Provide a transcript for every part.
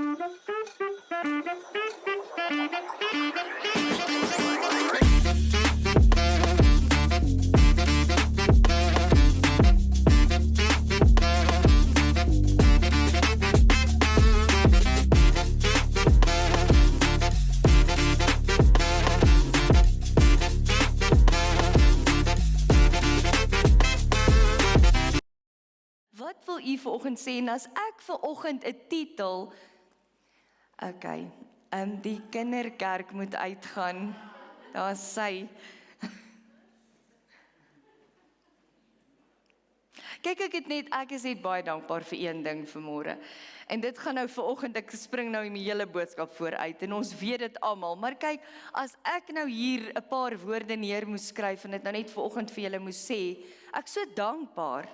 Wat wil u vanoggend sê? En as ek vanoggend 'n titel, die kinderkerk moet uitgaan. Daar is sy. Kyk, ek is net baie dankbaar vir een ding vanmôre. En dit gaan nou vanoggend, ek spring nou in my hele boodskap vooruit en ons weet dit almal, maar kyk, as ek nou hier 'n paar woorde neer moes skryf en dit nou net vanoggend vir julle moes sê, ek so dankbaar.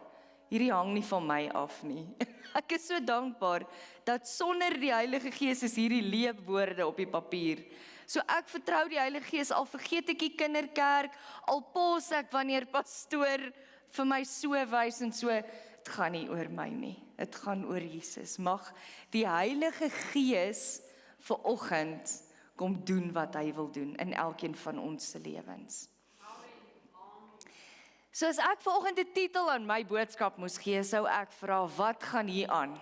Hierdie hang nie van my af nie. Ek is so dankbaar dat sonder die Heilige Gees is hierdie leefwoorde op die papier. So ek vertrou die Heilige Gees, al vergeet ek die kinderkerk, al pos ek wanneer pastoor vir my so wys en so, dit gaan nie oor my nie, dit gaan oor Jesus. Mag die Heilige Gees vanoggend kom doen wat hy wil doen in elkeen van ons se lewens. So as ek vanoggend 'n titel aan my boodskap moes gee, sou ek vra, wat gaan hier aan?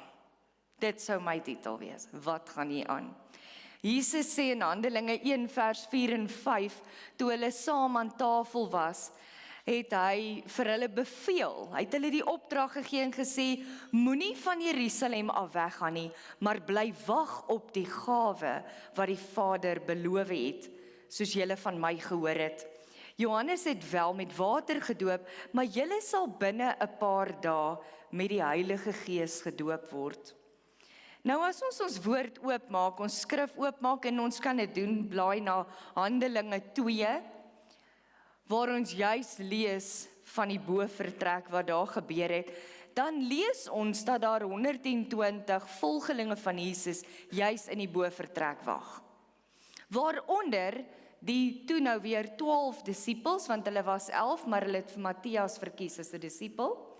Dit sou my titel wees, wat gaan hier aan? Jesus sê in Handelinge 1 vers 4 en 5, toe hulle saam aan tafel was, het hy vir hulle beveel, hy het hulle die opdrag gegee en gesê, moenie van Jerusalem af weggaan nie, maar bly wag op die gawe wat die Vader beloof het, soos julle van my gehoor het. Johannes het wel met water gedoop, maar julle sal binne 'n paar dae met die Heilige Gees gedoop word. Nou as ons woord oopmaak, ons skrif oopmaak en ons kan dit doen, blaai na Handelinge 2, waar ons juis lees van die bovertrek wat daar gebeur het, dan lees ons dat daar 120 volgelinge van Jesus juis in die bovertrek wag. Waaronder die toe nou weer 12 disippels, want hulle was 11, maar hulle het vir Matthias verkies as 'n disipel.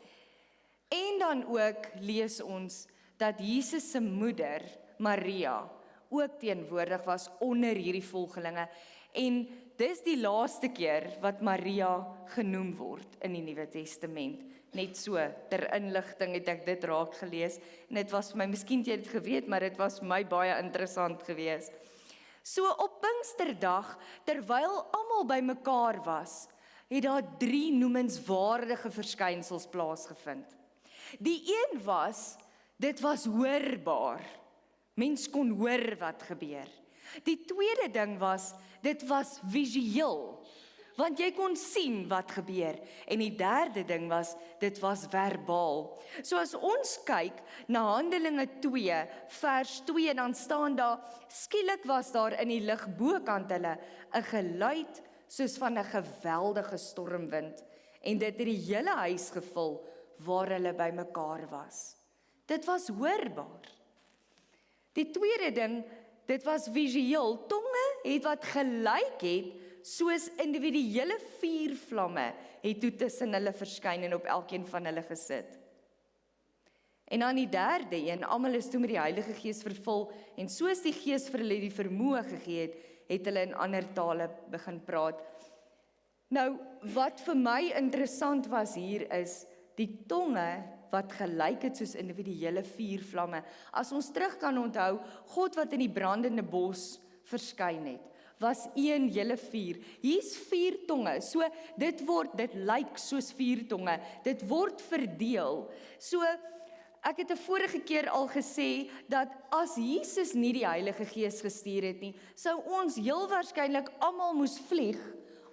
En dan ook lees ons dat Jesus se moeder, Maria, ook teenwoordig was onder hierdie volgelinge. En dis die laaste keer wat Maria genoem word in die Nuwe Testament. Net so, ter inligting het ek dit raak gelees. En dit was vir my, miskien het jy dit geweet, maar dit was vir my baie interessant geweest. So op Pinksterdag, terwyl almal bymekaar was, het daar 3 noemenswaardige verskynsels plaasgevind. Die een was, dit was hoorbaar. Mens kon hoor wat gebeur. Die tweede ding was, dit was visueel, want jy kon sien wat gebeur. En die derde ding was, dit was verbaal. So as ons kyk na Handelinge 2, vers 2, dan staan daar, skielik was daar in die lug bokant hulle 'n geluid soos van 'n geweldige stormwind, en dit het die hele huis gevul waar hulle bymekaar was. Dit was hoorbaar. Die tweede ding, dit was visueel. Tonge het wat gelyk het soos individuele vuurvlamme het toe tussen hulle verskyn en op elkeen van hulle gesit. En dan die derde een, almal is toe met die Heilige Gees vervul, en soos die Gees vir hulle die vermoë gegee het, het hulle in ander tale begin praat. Nou, wat vir my interessant was hier is, die tonge wat gelyk het soos individuele vuurvlamme. As ons terug kan onthou, God wat in die brandende bos verskyn het, was een hele vuur. Hier's 4 tonge, so dit lyk soos 4 tonge, dit word verdeel. So, ek het 'n vorige keer al gesê, dat as Jesus nie die Heilige Gees gestuur het nie, sou ons heel waarskynlik almal moes vlieg,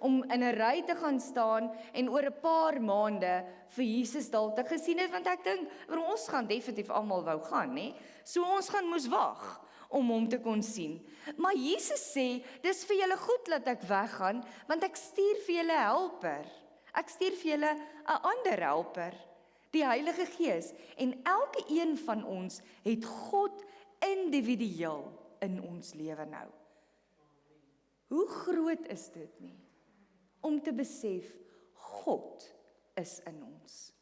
om in 'n ry te gaan staan, en oor 'n paar maande vir Jesus dalk te gesien het, want ek dink, ons gaan definitief almal wou gaan, né? So ons gaan moes wag, om hom te kon sien. Maar Jesus sê, dis vir julle goed dat ek weggaan, want ek stuur vir julle helper. Ek stuur vir julle 'n ander helper, die Heilige Gees. En elke een van ons het God individueel in ons lewe nou. Hoe groot is dit nie? Om te besef, God is in ons.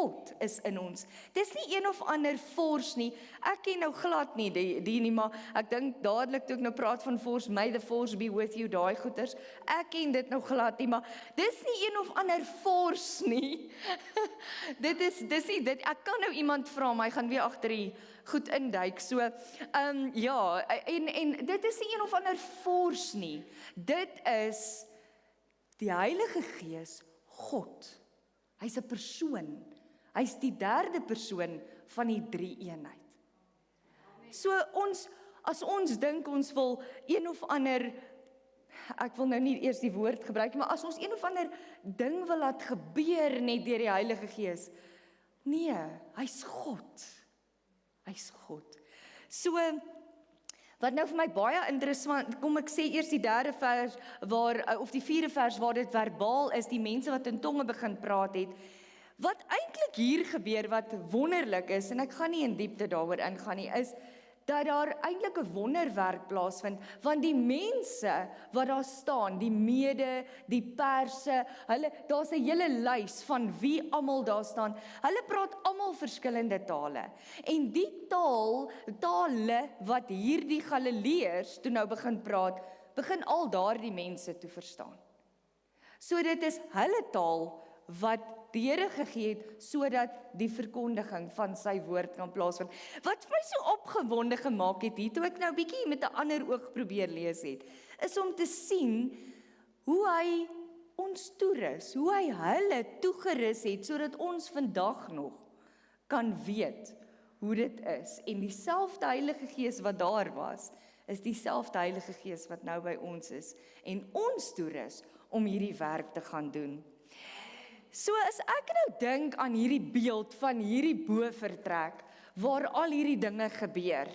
God is in ons. Dis nie een of ander force nie. Ek ken nou glad nie die nie, maar ek dink dadelik toe ek nou praat van force, may the force be with you, daai goeters. Ek ken dit nou glad nie, maar dis nie een of ander force nie. dis nie dit. Ek kan nou iemand vra, maar hy gaan weer agter die goed induik. So, ja, en dit is nie een of ander force nie. Dit is die Heilige Gees, God. Hy's 'n persoon. Hy's die derde persoon van die drie-eenheid. So as ons dink ons wil een of ander, ek wil nou nie eers die woord gebruik, maar as ons een of ander ding wil laat gebeur net deur die Heilige Gees, nee, hy's God. Hy's God. So, wat nou vir my baie interessant, kom ek sê eers die derde vers, of die vierde vers waar dit verbaal is, die mense wat in tonge begin praat het, wat eintlik hier gebeur, wat wonderlik is, en ek gaan nie in diepte daaroor ingaan nie, is, dat daar eintlik 'n wonderwerk plaasvind, want die mense wat daar staan, die Mede, die Perse, daar's 'n hele lys van wie almal daar staan, hulle praat almal verskillende tale, en die tale wat hierdie Galileërs toe nou begin praat, begin al daardie mense toe verstaan. So dit is hulle taal wat die Here gegee het, sodat die verkondiging van sy woord kan plaasvind. Wat my so opgewonde gemaak het hier, toe ek nou bietjie met 'n ander oog probeer lees het, is om te sien hoe hy ons toerus, hoe hy hulle toegerus het, sodat ons vandag nog kan weet hoe dit is. En dieselfde Heilige Gees wat daar was, is dieselfde Heilige Gees wat nou by ons is, en ons toerus om hierdie werk te gaan doen. So as ek nou dink aan hierdie beeld van hierdie bovertrek, waar al hierdie dinge gebeur,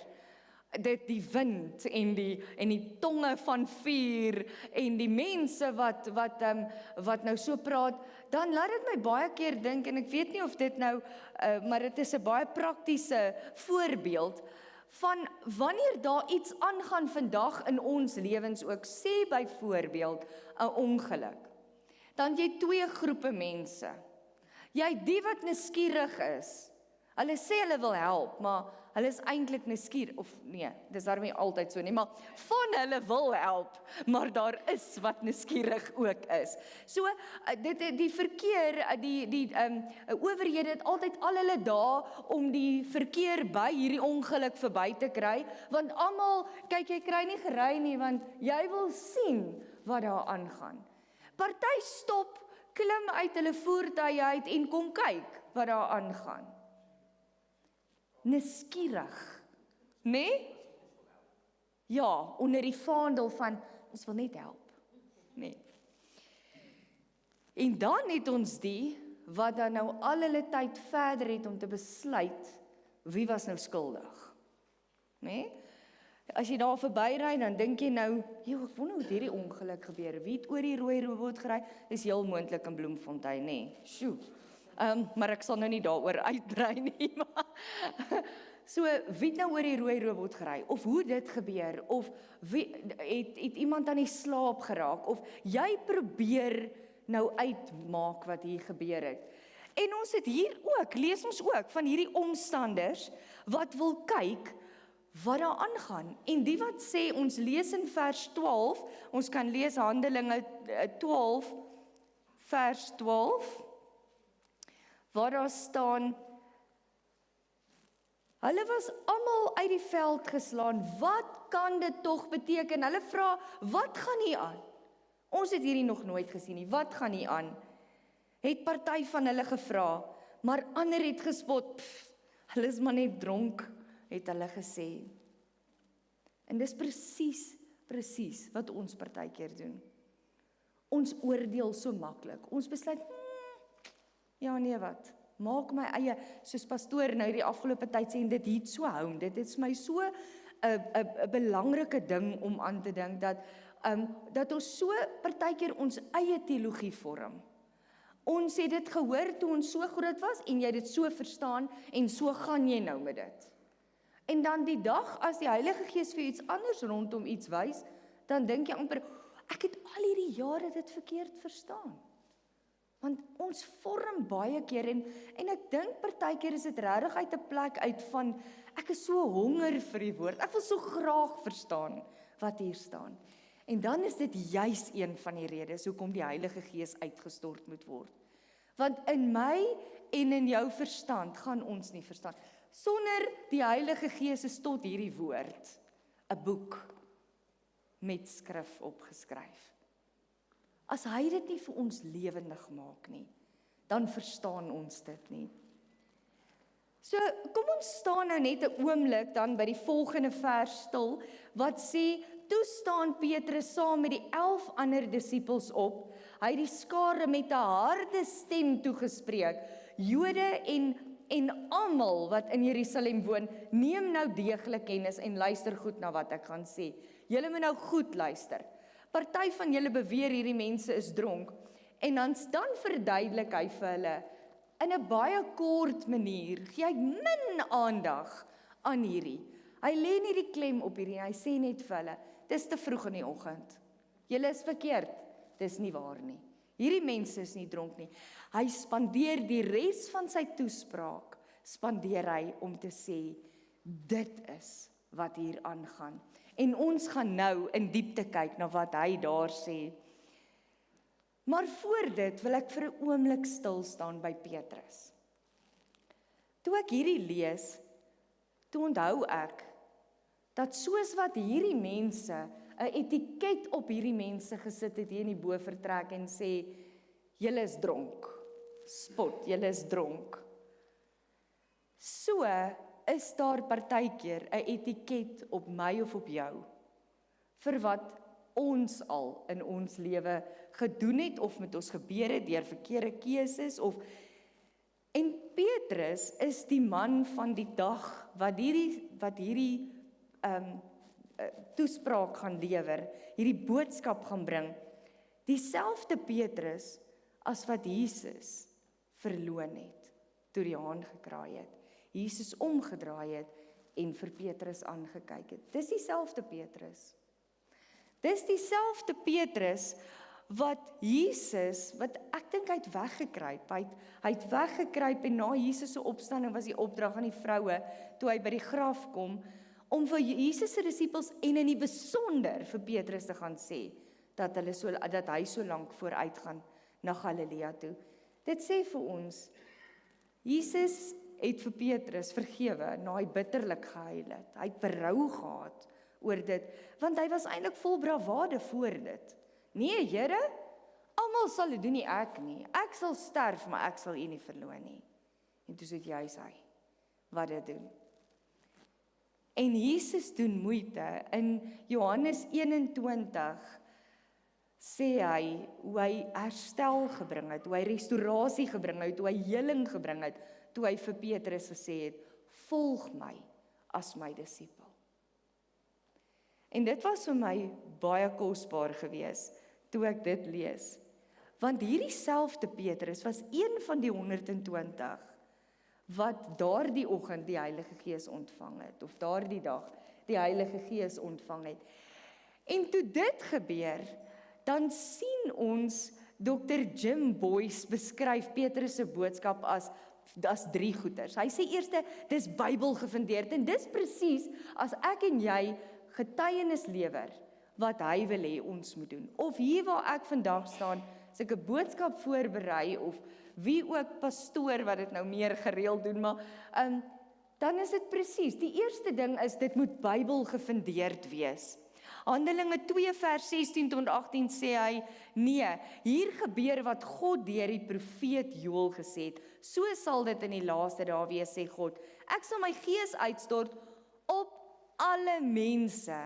die wind en die tonge van vuur, en die mense wat nou so praat, dan laat dit my baie keer dink, en ek weet nie of dit nou, maar dit is 'n baie praktiese voorbeeld, van wanneer daar iets aangaan vandag in ons lewens ook, sê byvoorbeeld 'n ongeluk, dan jy twee groepe mense. Jy die wat nuuskierig is. Hulle sê hulle wil help, maar hulle is eintlik nuuskierig, of nee, dis daarmee altyd so nie, maar van hulle wil help, maar daar is wat nuuskierig ook is. So, die verkeer, die owerhede het altyd al hulle dae om die verkeer by hierdie ongeluk verby te kry, want almal, kyk, jy kry nie gery nie, want jy wil sien wat daar aangaan. Party stop, klim uit hulle voertuie uit en kom kyk wat daar aangaan. Nuuskierig, né? Ja, onder die vaandel van, ons wil net help, né? En dan het ons die, wat dan nou al hulle tyd verder het om te besluit, wie was nou skuldig, né? As jy daar verbyry, dan dink jy nou, ek wonder hoe hierdie ongeluk gebeur. Wie het oor die rooi robot gery? Dis heel moontlik in Bloemfontein, nê? Sjoe. Maar ek sal nou nie daaroor uitbrei nie, maar so, wie het nou oor die rooi robot gery? Of hoe dit gebeur? Of wie het iemand aan die slaap geraak? Of jy probeer nou uitmaak wat hier gebeur het. En ons het hier ook, lees ons ook van hierdie omstanders wat wil kyk wat daar aangaan. En die wat sê, ons lees in vers 12, ons kan lees Handelinge 12, vers 12, waar daar staan, hulle was almal uit die veld geslaan, wat kan dit tog beteken? Hulle vra, wat gaan hier aan? Ons het hierdie nog nooit gesien nie, wat gaan hier aan? Het party van hulle gevra, maar ander het gespot, hulle is maar net dronk, het hulle gesê. En dis presies wat ons partykeer doen. Ons oordeel so maklik. Ons besluit, ja nee wat, maak my eie, soos pastoor nou die afgelope tyd sê, en dit hit so hou, dit is my so 'n belangrike ding om aan te dink, dat ons so partykeer ons eie teologie vorm. Ons het dit gehoor toe ons so groot was, en jy het dit so verstaan, en so gaan jy nou met dit. En dan die dag, as die Heilige Gees vir iets anders rondom iets wys, dan dink jy amper, ek het al hierdie jare dit verkeerd verstaan. Want ons vorm baie keer en ek dink partykeer is dit regtig uit 'n plek uit van ek is so honger vir die woord. Ek wil so graag verstaan wat hier staan. En dan is dit juis een van die redes hoekom die Heilige Gees uitgestort moet word. Want in my en in jou verstand gaan ons nie verstaan. Sonder die Heilige Gees is tot hierdie woord 'n boek met skrif opgeskryf. As hy dit nie vir ons lewendig maak nie, dan verstaan ons dit nie. So, kom ons staan nou net 'n oomblik dan by die volgende vers stil, wat sê, toe staan Petrus saam met die 11 ander disippels op. Hy het die skare met 'n harde stem toegespreek. Jode en almal wat in Jerusalem woon, neem nou deeglik kennis en luister goed na wat ek gaan sê. Julle moet nou goed luister. Party van julle beweer hierdie mense is dronk, en dan verduidelik hy vir hulle, in 'n baie kort manier, gee hy min aandag aan hierdie. Hy lê nie die klem op hierdie, hy sê net vir hulle, dis te vroeg in die oggend. Julle is verkeerd, dis nie waar nie. Hierdie mense is nie dronk nie. Hy spandeer die res van sy toespraak, spandeer hy om te sê, dit is wat hier aangaan. En ons gaan nou in diepte kyk na wat hy daar sê. Maar voor dit wil ek vir 'n oomblik stil staan by Petrus. Toe ek hierdie lees, toe onthou ek, dat soos wat hierdie mense 'n etiket op hierdie mense gesit het hier in die bovertrek en sê, julle is dronk, spot, julle is dronk. So is daar partykeer 'n etiket op my of op jou, vir wat ons al in ons lewe gedoen het, of met ons gebeur het, deur verkeerde keuses, en Petrus is die man van die dag, wat hierdie toespraak gaan lewer, hierdie boodskap gaan bring, dieselfde Petrus, as wat Jesus verloon het, toe die haan gekraai het, Jesus omgedraai het, en vir Petrus aangekyk het. Dis dieselfde Petrus. Dis dieselfde Petrus, wat Jesus, wat ek dink hy het weggekruip, hy het weggekruip, en na Jesus se opstanding was die opdrag aan die vroue, toe hy by die graf kom, om vir Jesus se disippels, en in die besonder vir Petrus te gaan sê, dat hy so lank vooruit gaan na Galilea toe. Dit sê vir ons, Jesus het vir Petrus vergewe, na hy bitterlik gehuil het. Hy het berou gehad oor dit, want hy was eintlik vol bravade voor dit. Nee, Here, almal sal dit doen, nie ek nie. Ek sal sterf, maar ek sal U nie verloon nie. En toe sê juis hy wat dit doen. En Jesus doen moeite. In Johannes 21 sê hy hoe hy herstel gebring het, hoe hy restaurasie gebring het, hoe hy heling gebring het, toe hy vir Petrus gesê het, volg my as my disipel. En dit was vir my baie kosbaar gewees, toe ek dit lees. Want hierdie selfde Petrus was een van die 120, wat daardie oggend die Heilige Gees ontvang het, of daardie dag die Heilige Gees ontvang het. En toe dit gebeur, dan sien ons Dr. Jim Boyce beskryf Petrus se boodskap as 3 goeters. Hy sê eerste, dis Bybel gefundeerd, en dis presies as ek en jy getuienis lewer, wat hy wil hê ons moet doen. Of hier waar ek vandag staan, as ek 'n boodskap voorberei, of wie ook pastoor wat dit nou meer gereeld doen, maar dan is dit presies. Die eerste ding is, dit moet Bybel gefundeerd wees. Handelinge 2 vers 16 tot 18 sê hy, nee, hier gebeur wat God deur die profeet Joël gesê het, so sal dit in die laaste dae wees, sê God. Ek sal my gees uitstort op alle mense.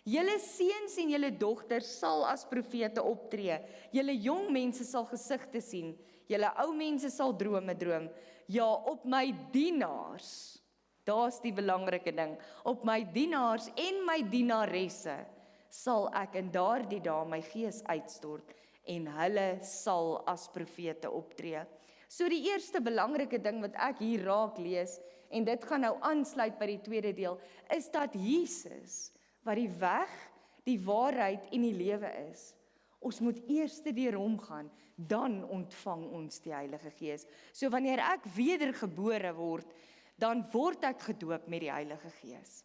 Julle seuns en julle dogters sal as profete optree. Julle jong mense sal gesigte sien. Julle ou mense sal drome droom. Ja, op my dienaars. Daar's die belangrike ding. Op my dienaars en my dienaresse sal ek in daardie dae my gees uitstort en hulle sal as profete optree. So die eerste belangrike ding wat ek hier raak lees, en dit gaan nou aansluit by die tweede deel, is dat Jesus, wat die weg, die waarheid en die lewe is, ons moet eers deur hom gaan. dan ontvang ons die Heilige Gees. So wanneer ek wedergebore word, dan word ek gedoop met die Heilige Gees.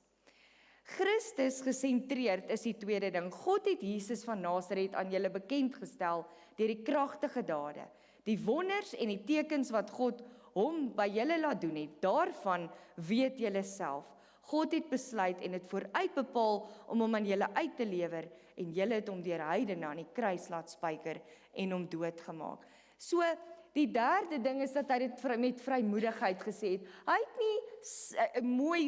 Christus gesentreerd is die tweede ding. God het Jesus van Nasaret aan julle bekend gestel deur die kragtige dade, die wonders en die tekens wat God hom by julle laat doen het. Daarvan weet julle self. God het besluit en het vooruit bepaal om hom aan julle uit te lewer en julle het hom deur heidene aan die kruis laat spyker en hom doodgemaak. So die derde ding is dat hy dit met vrymoedigheid gesê het. Hy het nie mooi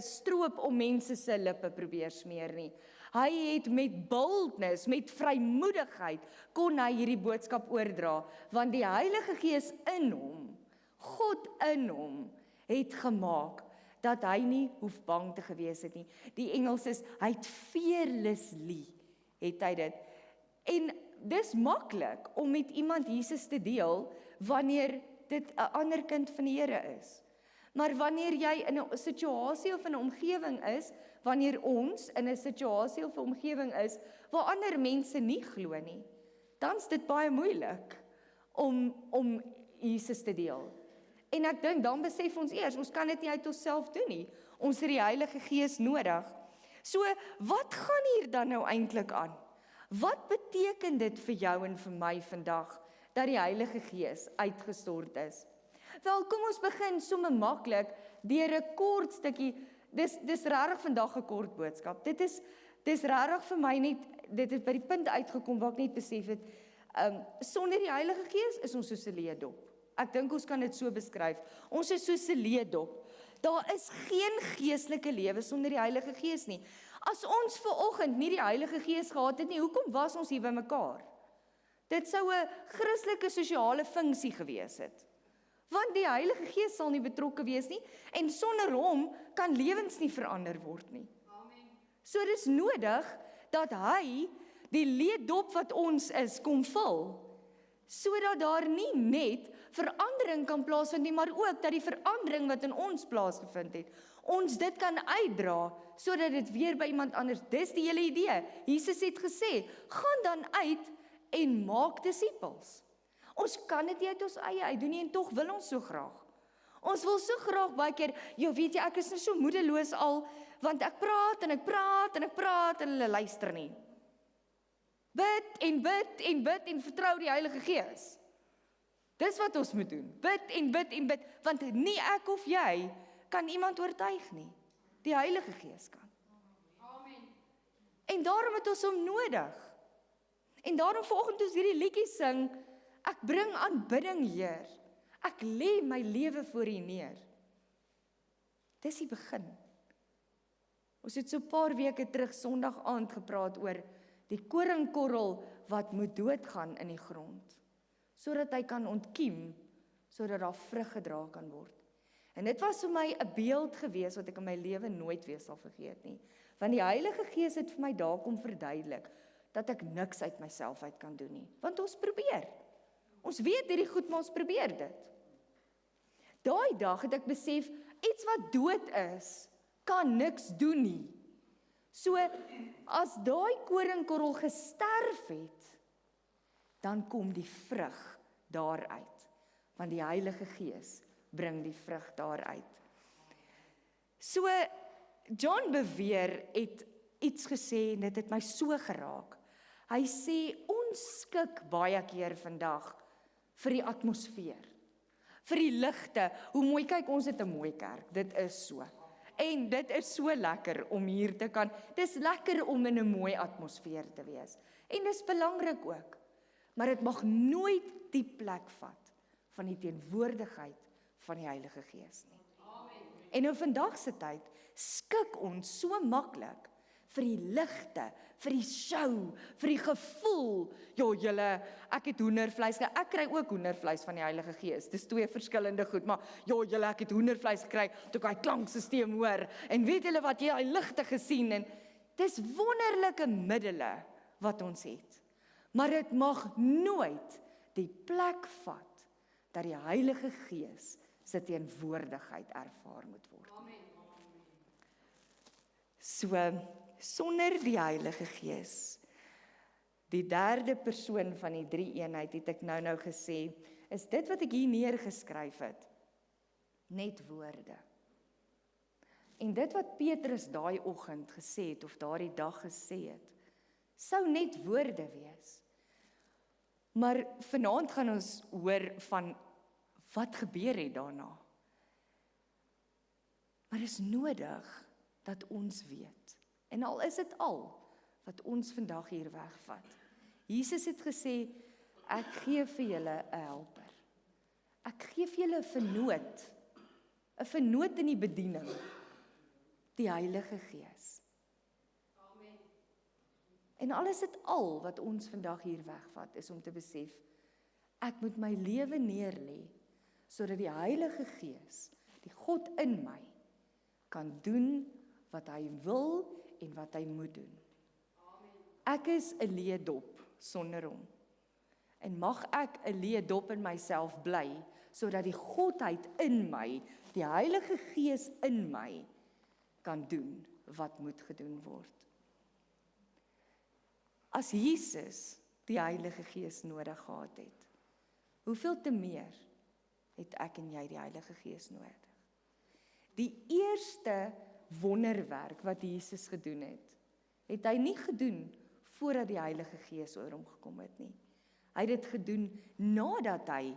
stroop om mense se lippe probeer smeer nie. Hy het met boldness, met vrymoedigheid kon hy hierdie boodskap oordra, want die Heilige Gees in hom, God in hom, het gemaak dat hy nie hoef bang te gewees het nie. Die Engels is, hy het fearlessly, het hy dit. En dis maklik om met iemand Jesus te deel, wanneer dit 'n ander kind van die Here is. Maar wanneer jy in 'n situasie of in 'n omgewing is, wanneer ons in 'n situasie of 'n omgewing is, waar ander mense nie glo nie, dan is dit baie moeilik om Jesus te deel. En ek dink, dan besef ons eers, ons kan dit nie uit onsself doen nie. Ons het die Heilige Gees nodig. So, wat gaan hier dan nou eintlik aan? Wat beteken dit vir jou en vir my vandag, dat die Heilige Gees uitgestort is? Wel, kom ons begin sommer maklik, deur 'n kort stukkie, dis regtig vandag 'n kort boodskap. Dis regtig vir my net, dit het by die punt uitgekom waar ek net besef het, sonder die Heilige Gees is ons soos 'n leedop. Ek dink ons kan dit so beskryf. Ons is soos 'n leedop. Daar is geen geestelike lewe sonder die Heilige Gees nie. As ons vanoggend nie die Heilige Gees gehad het nie, hoekom was ons hier by mekaar? Dit sou 'n Christelike sosiale funksie gewees het. Want die Heilige Gees sal nie betrokke wees nie, en sonder hom kan lewens nie verander word nie. Amen. So dis nodig dat hy die leedop wat ons is kom vul, sodat daar nie net verandering kan plaasvind nie, maar ook dat die verandering wat in ons plaasgevind het, ons dit kan uitdra, sodat dit weer by iemand anders. Dis die hele idee. Jesus het gesê, gaan dan uit en maak disippels. Ons kan dit nie uit ons eie uitdoen nie, en tog wil ons so graag. Ons wil so graag baie keer, weet jy, ek is nou so moedeloos al, want ek praat en ek praat en ek praat en hulle luister nie. Bid en bid en bid en vertrou die Heilige Gees. Dis wat ons moet doen. Bid en bid en bid, want nie ek of jy kan iemand oortuig nie. Die Heilige Gees kan. Amen. En daarom het ons hom nodig. En daarom vanoggend ons hierdie liedjie sing, ek bring aanbidding, Heer. Ek lê my lewe voor U neer. Dis die begin. Ons het so 'n paar weke terug Sondag aand gepraat oor die koringkorrel wat moet doodgaan in die grond, sodat hy kan ontkiem, sodat daar vrug gedra kan word. En dit was vir my 'n beeld gewees wat ek in my lewe nooit weer sal vergeet nie. Want die Heilige Gees het vir my daar kom verduidelik dat ek niks uit myself uit kan doen nie. Want ons probeer. Ons weet hierdie goed, maar ons probeer dit. Daai dag het ek besef, iets wat dood is, kan niks doen nie. So, as daai koringkorrel gesterf het, dan kom die vrug daaruit. Want die Heilige Gees bring die vrug daaruit. So, John Bevere het iets gesê, en dit het my so geraak. Hy sê, ons skik baie keer vandag vir die atmosfeer, vir die ligte. Hoe mooi, kyk, ons het 'n mooi kerk, dit is so. En dit is so lekker om hier te kan, dis lekker om in 'n mooi atmosfeer te wees. En dis belangrik ook, maar dit mag nooit die plek vat van die teenwoordigheid van die Heilige Gees nie. Amen. En in vandag se tyd skik ons so maklik vir die ligte, vir die show, vir die gevoel. Julle, ek het hoendervleis gekry. Ek kry ook hoendervleis van die Heilige Gees. Dis twee verskillende goed, maar julle, ek het hoendervleis gekry toe ek daai klankstelsel hoor. En weet julle wat, jy daai ligte gesien, en dis wonderlike middele wat ons het. Maar dit mag nooit die plek vat dat die Heilige Gees se teenwoordigheid ervaar moet word. Amen. So, sonder die Heilige Gees Die derde persoon van die drie-eenheid het ek nou gesê, is dit wat ek hier neergeskryf het, net woorde. En dit wat Petrus daai oggend gesê het, of daardie dag gesê het, sou net woorde wees. Maar vanaand gaan ons hoor van wat gebeur het daarna. Maar is nodig dat ons weet. En al is dit al wat ons vandag hier wegvat. Jesus het gesê, ek gee vir julle 'n helper. Ek gee vir julle 'n vernoot. 'n Vernoot in die bediening. Die Heilige Gees. Amen. En al is dit al wat ons vandag hier wegvat, is om te besef, ek moet my lewe neerlê, sodat die Heilige Gees, die God in my, kan doen wat hy wil en wat hy moet doen. Ek is 'n leë dop sonder hom. En mag ek 'n leë dop in myself bly, sodat die Godheid in my, die Heilige Gees in my, kan doen wat moet gedoen word. As Jesus die Heilige Gees nodig gehad het, hoeveel te meer het ek en jy die Heilige Gees nodig? Die eerste wonderwerk wat Jesus gedoen het hy nie gedoen voordat die Heilige Gees oor hom gekom het nie. Hy het dit gedoen nadat hy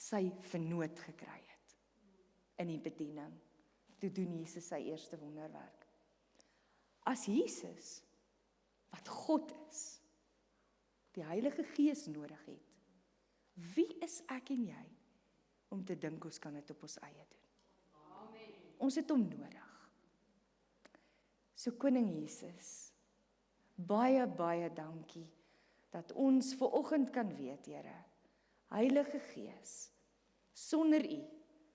sy vernoot gekry het in die bediening. Toe doen Jesus sy eerste wonderwerk. As Jesus, wat God is, die Heilige Gees nodig het, wie is ek en jy om te dink ons kan dit op ons eie doen? Amen. Ons het hom nodig. So Koning Jesus, baie, baie dankie dat ons vanoggend kan weet, Here, Heilige Gees, sonder U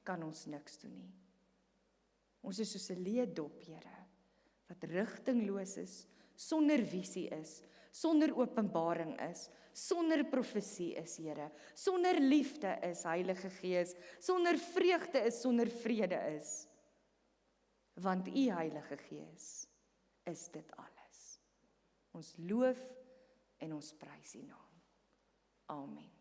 kan ons niks doen nie. Ons is soos 'n leë dop, Here, wat rigtingloos is, sonder visie is, sonder openbaring is, sonder profesie is, Here, sonder liefde is, Heilige Gees, sonder vreugde is, sonder vrede is. Want U, Heilige Gees, is dit alles. Ons loof en ons prys U naam. Amen.